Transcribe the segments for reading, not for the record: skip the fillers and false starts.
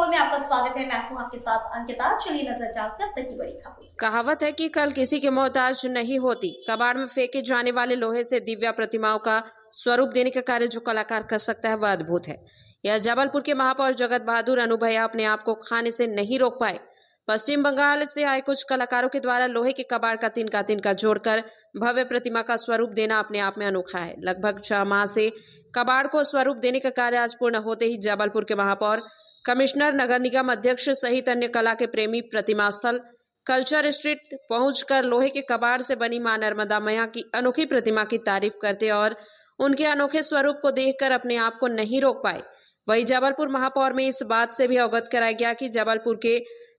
24 में आपका स्वागत है। मैं हूं आपके साथ अंकिता। चलिए नजर डालते हैं अब तक की बड़ी खबर। कहावत है कि कल किसी के मोहताज नहीं होती। कबाड़ में फेंके जाने वाले लोहे से दिव्या प्रतिमाओं का स्वरूप देने का कार्य जो कलाकार कर सकता है वह अद्भुत है। यह जबलपुर के महापौर जगत बहादुर अनुभैया अपने आप को खाने से नहीं रोक पाए। पश्चिम बंगाल से आए कुछ कलाकारों के द्वारा लोहे के कबाड़ का तिनका जोड़कर भव्य प्रतिमा का स्वरूप देना अपने आप में अनोखा है। लगभग 6 माह से कबाड़ को स्वरूप देने का कार्य आज पूर्ण होते ही जबलपुर के महापौर, कमिश्नर, नगर निगम अध्यक्ष सहित अन्य कला के प्रेमी प्रतिमा स्थल कल्चर स्ट्रीट पहुंचकर लोहे के कबाड़ से बनी मां नर्मदा मैया की अनोखी प्रतिमा की तारीफ करते और उनके अनोखे स्वरूप को देखकर अपने आप को नहीं रोक पाए। वहीं जबलपुर महापौर में इस बात से भी अवगत कराया गया कि जबलपुर के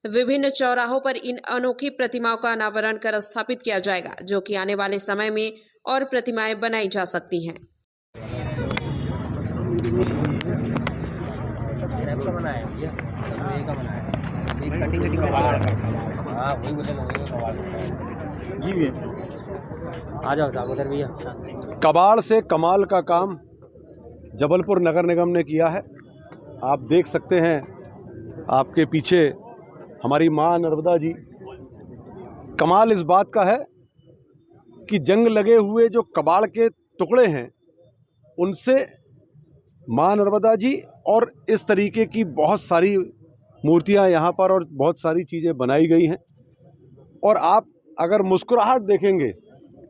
विभिन्न चौराहों पर इन अनोखी प्रतिमाओं का अनावरण कर स्थापित किया जाएगा, जो कि आने वाले समय में और प्रतिमाएं बनाई जा सकती हैं। कबाड़ से कमाल का काम जबलपुर नगर निगम ने किया है। आप देख सकते हैं आपके पीछे हमारी मां नर्मदा जी। कमाल इस बात का है कि जंग लगे हुए जो कबाड़ के टुकड़े हैं उनसे मां नर्मदा जी और इस तरीके की बहुत सारी मूर्तियां यहाँ पर और बहुत सारी चीज़ें बनाई गई हैं। और आप अगर मुस्कुराहट देखेंगे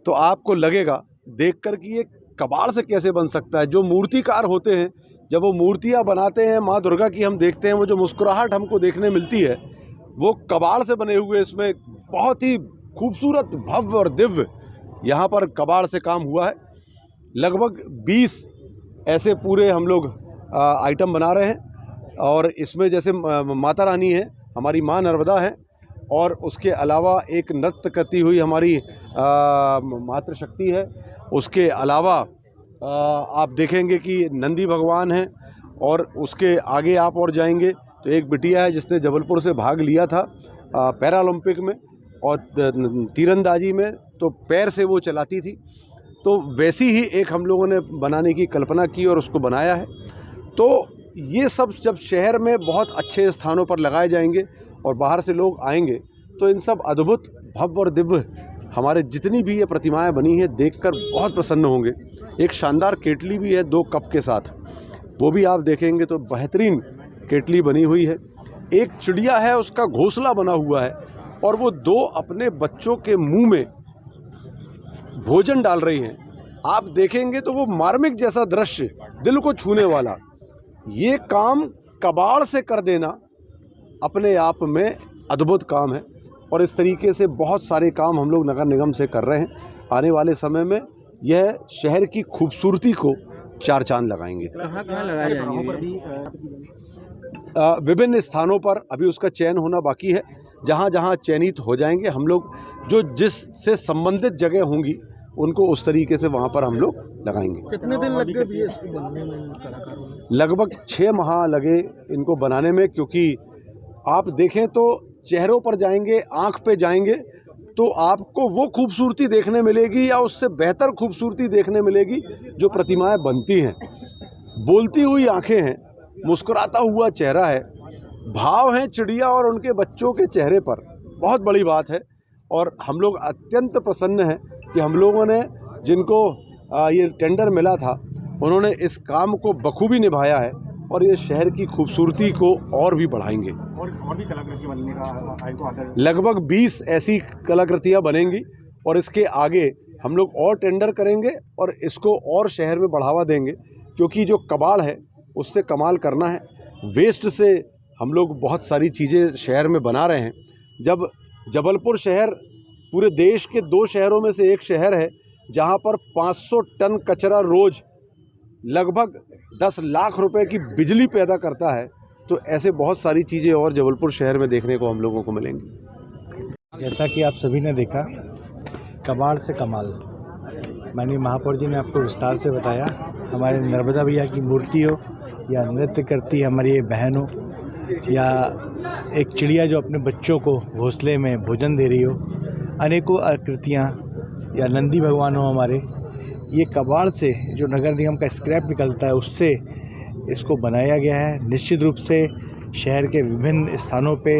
तो आपको लगेगा देखकर कि ये कबाड़ से कैसे बन सकता है। जो मूर्तिकार होते हैं जब वो मूर्तियाँ बनाते हैं माँ दुर्गा की, हम देखते हैं वो जो मुस्कुराहट हमको देखने मिलती है वो कबाड़ से बने हुए, इसमें बहुत ही खूबसूरत, भव्य और दिव्य यहाँ पर कबाड़ से काम हुआ है। लगभग 20 ऐसे पूरे हम लोग आइटम बना रहे हैं और इसमें जैसे माता रानी है, हमारी माँ नर्मदा है और उसके अलावा एक नृत्य करती हुई हमारी मातृशक्ति है। उसके अलावा आप देखेंगे कि नंदी भगवान हैं और उसके आगे आप और जाएंगे तो एक बिटिया है जिसने जबलपुर से भाग लिया था पैरालंपिक में और तीरंदाजी में, तो पैर से वो चलाती थी। तो वैसी ही एक हम लोगों ने बनाने की कल्पना की और उसको बनाया है। तो ये सब जब शहर में बहुत अच्छे स्थानों पर लगाए जाएंगे और बाहर से लोग आएंगे तो इन सब अद्भुत, भव्य और दिव्य हमारे जितनी भी ये प्रतिमाएं बनी हैं देखकर बहुत प्रसन्न होंगे। एक शानदार केटली भी है 2 कप के साथ, वो भी आप देखेंगे तो बेहतरीन केटली बनी हुई है। एक चिड़िया है, उसका घोंसला बना हुआ है और वो 2 अपने बच्चों के मुंह में भोजन डाल रही हैं। आप देखेंगे तो वो मार्मिक जैसा दृश्य, दिल को छूने वाला। ये काम कबाड़ से कर देना अपने आप में अद्भुत काम है और इस तरीके से बहुत सारे काम हम लोग नगर निगम से कर रहे हैं। आने वाले समय में यह शहर की खूबसूरती को 4 चांद लगाएंगे। कहाँ लगाए जाएंगे? विभिन्न स्थानों पर अभी उसका चयन होना बाकी है। जहाँ जहाँ चयनित हो जाएंगे हम लोग, जो जिससे संबंधित जगह होंगी उनको उस तरीके से वहाँ पर हम लोग लगाएंगे। कितने दिन लग गए इसको बनने में कलाकारों में? लगभग 6 माह लगे इनको बनाने में, क्योंकि आप देखें तो चेहरों पर जाएंगे, आँख पे जाएंगे तो आपको वो खूबसूरती देखने मिलेगी या उससे बेहतर खूबसूरती देखने मिलेगी जो प्रतिमाएं बनती हैं। बोलती हुई आंखें हैं, मुस्कुराता हुआ चेहरा है, भाव हैं चिड़िया और उनके बच्चों के चेहरे पर, बहुत बड़ी बात है। और हम लोग अत्यंत प्रसन्न हैं कि हम लोगों ने जिनको ये टेंडर मिला था उन्होंने इस काम को बखूबी निभाया है और ये शहर की खूबसूरती को और भी बढ़ाएंगे। और भी कलाकृति बनने का लगभग 20 ऐसी कलाकृतियाँ बनेंगी और इसके आगे हम लोग और टेंडर करेंगे और इसको और शहर में बढ़ावा देंगे, क्योंकि जो कबाड़ है उससे कमाल करना है। वेस्ट से हम लोग बहुत सारी चीज़ें शहर में बना रहे हैं। जब जबलपुर शहर पूरे देश के 2 शहरों में से एक शहर है जहाँ पर 500 टन कचरा रोज़ लगभग 10 लाख रुपए की बिजली पैदा करता है, तो ऐसे बहुत सारी चीज़ें और जबलपुर शहर में देखने को हम लोगों को मिलेंगी। जैसा कि आप सभी ने देखा, कबाड़ से कमाल, माननीय महापौर जी ने आपको विस्तार से बताया। हमारे नर्मदा भैया की मूर्ति हो या नृत्य करती हमारी ये बहन हो या एक चिड़िया जो अपने बच्चों को घोंसले में भोजन दे रही हो, अनेकों आकृतियाँ या नंदी भगवान हो हमारे, ये कबाड़ से जो नगर निगम का स्क्रैप निकलता है उससे इसको बनाया गया है। निश्चित रूप से शहर के विभिन्न स्थानों पे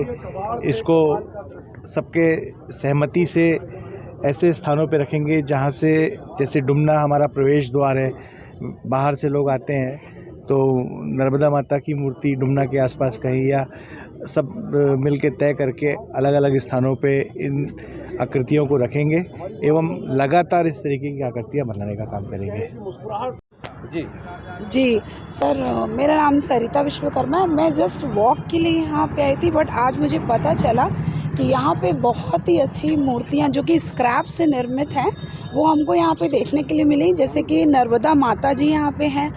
इसको सबके सहमति से ऐसे स्थानों पे रखेंगे जहाँ से, जैसे डुमना हमारा प्रवेश द्वार है, बाहर से लोग आते हैं तो नर्मदा माता की मूर्ति डुमना के आसपास कहीं या सब मिल के तय करके अलग अलग स्थानों पे इन आकृतियों को रखेंगे एवं लगातार इस तरीके की आकृतियाँ बनाने का काम करेंगे। जी सर, मेरा नाम सरिता विश्वकर्मा है। मैं जस्ट वॉक के लिए यहाँ पे आई थी, बट आज मुझे पता चला कि यहाँ पे बहुत ही अच्छी मूर्तियाँ जो कि स्क्रैप से निर्मित हैं वो हमको यहाँ पे देखने के लिए मिली। जैसे कि नर्मदा माता जी यहाँ पे हैं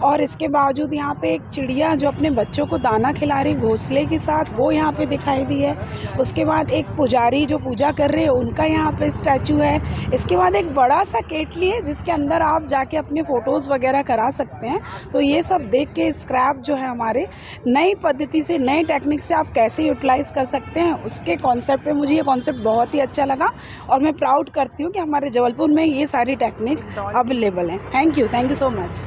और इसके बावजूद यहाँ पे एक चिड़िया जो अपने बच्चों को दाना खिला रही घोंसले के साथ, वो यहाँ पे दिखाई दी है। उसके बाद एक पुजारी जो पूजा कर रहे हैं उनका यहाँ पे स्टैचू है। इसके बाद एक बड़ा सा केटली है जिसके अंदर आप जाके अपने फ़ोटोज़ वगैरह करा सकते हैं। तो ये सब देख के स्क्रैप जो है हमारे नई पद्धति से, नई टेक्निक से आप कैसे यूटिलाइज़ कर सकते हैं, उसके कॉन्सेप्ट पे मुझे ये कॉन्सेप्ट बहुत ही अच्छा लगा और मैं प्राउड करती हूँ कि हमारे जबलपुर में ये सारी टेक्निक अवेलेबल हैं। Thank you so much.